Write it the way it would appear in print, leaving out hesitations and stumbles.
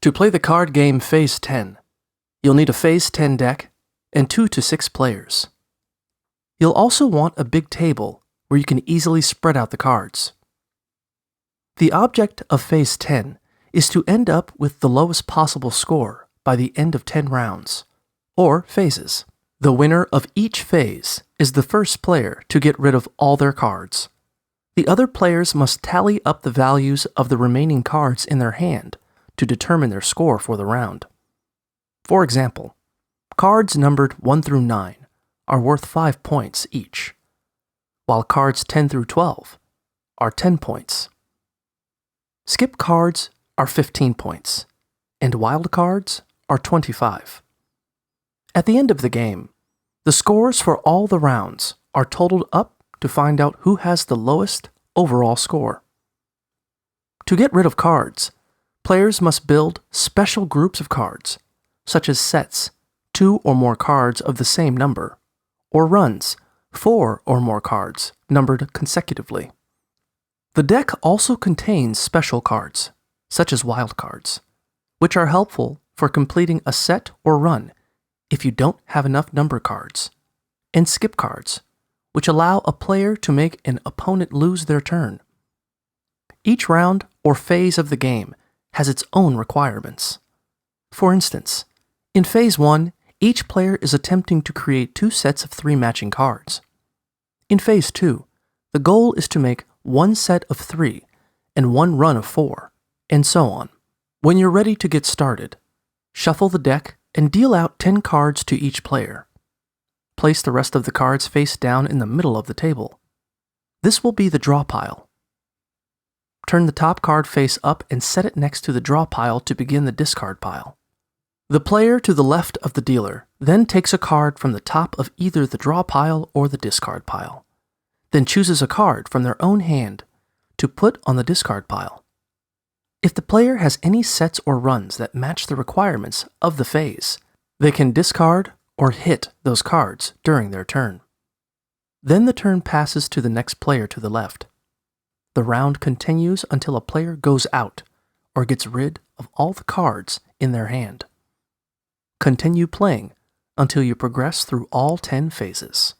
To play the card game Phase 10, you'll need a Phase 10 deck and 2 to 6 players. You'll also want a big table where you can easily spread out the cards. The object of Phase 10 is to end up with the lowest possible score by the end of 10 rounds, or phases. The winner of each phase is the first player to get rid of all their cards. The other players must tally up the values of the remaining cards in their hand to determine their score for the round. For example, cards numbered 1 through 9 are worth 5 points each, while cards 10 through 12 are 10 points. Skip cards are 15 points, and wild cards are 25. At the end of the game, the scores for all the rounds are totaled up to find out who has the lowest overall score. To get rid of cards, players must build special groups of cards, such as sets, 2 or more cards of the same number, or runs, 4 or more cards numbered consecutively. The deck also contains special cards, such as wild cards, which are helpful for completing a set or run if you don't have enough number cards, and skip cards, which allow a player to make an opponent lose their turn. Each round or phase of the game has its own requirements. For instance, in Phase 1, each player is attempting to create 2 sets of 3 matching cards. In Phase 2, the goal is to make 1 set of 3 and 1 run of 4, and so on. When you're ready to get started, shuffle the deck and deal out 10 cards to each player. Place the rest of the cards face down in the middle of the table. This will be the draw pile. Turn the top card face up and set it next to the draw pile to begin the discard pile. The player to the left of the dealer then takes a card from the top of either the draw pile or the discard pile, then chooses a card from their own hand to put on the discard pile. If the player has any sets or runs that match the requirements of the phase, they can discard or hit those cards during their turn. Then the turn passes to the next player to the left. The round continues until a player goes out or gets rid of all the cards in their hand. Continue playing until you progress through all 10 phases.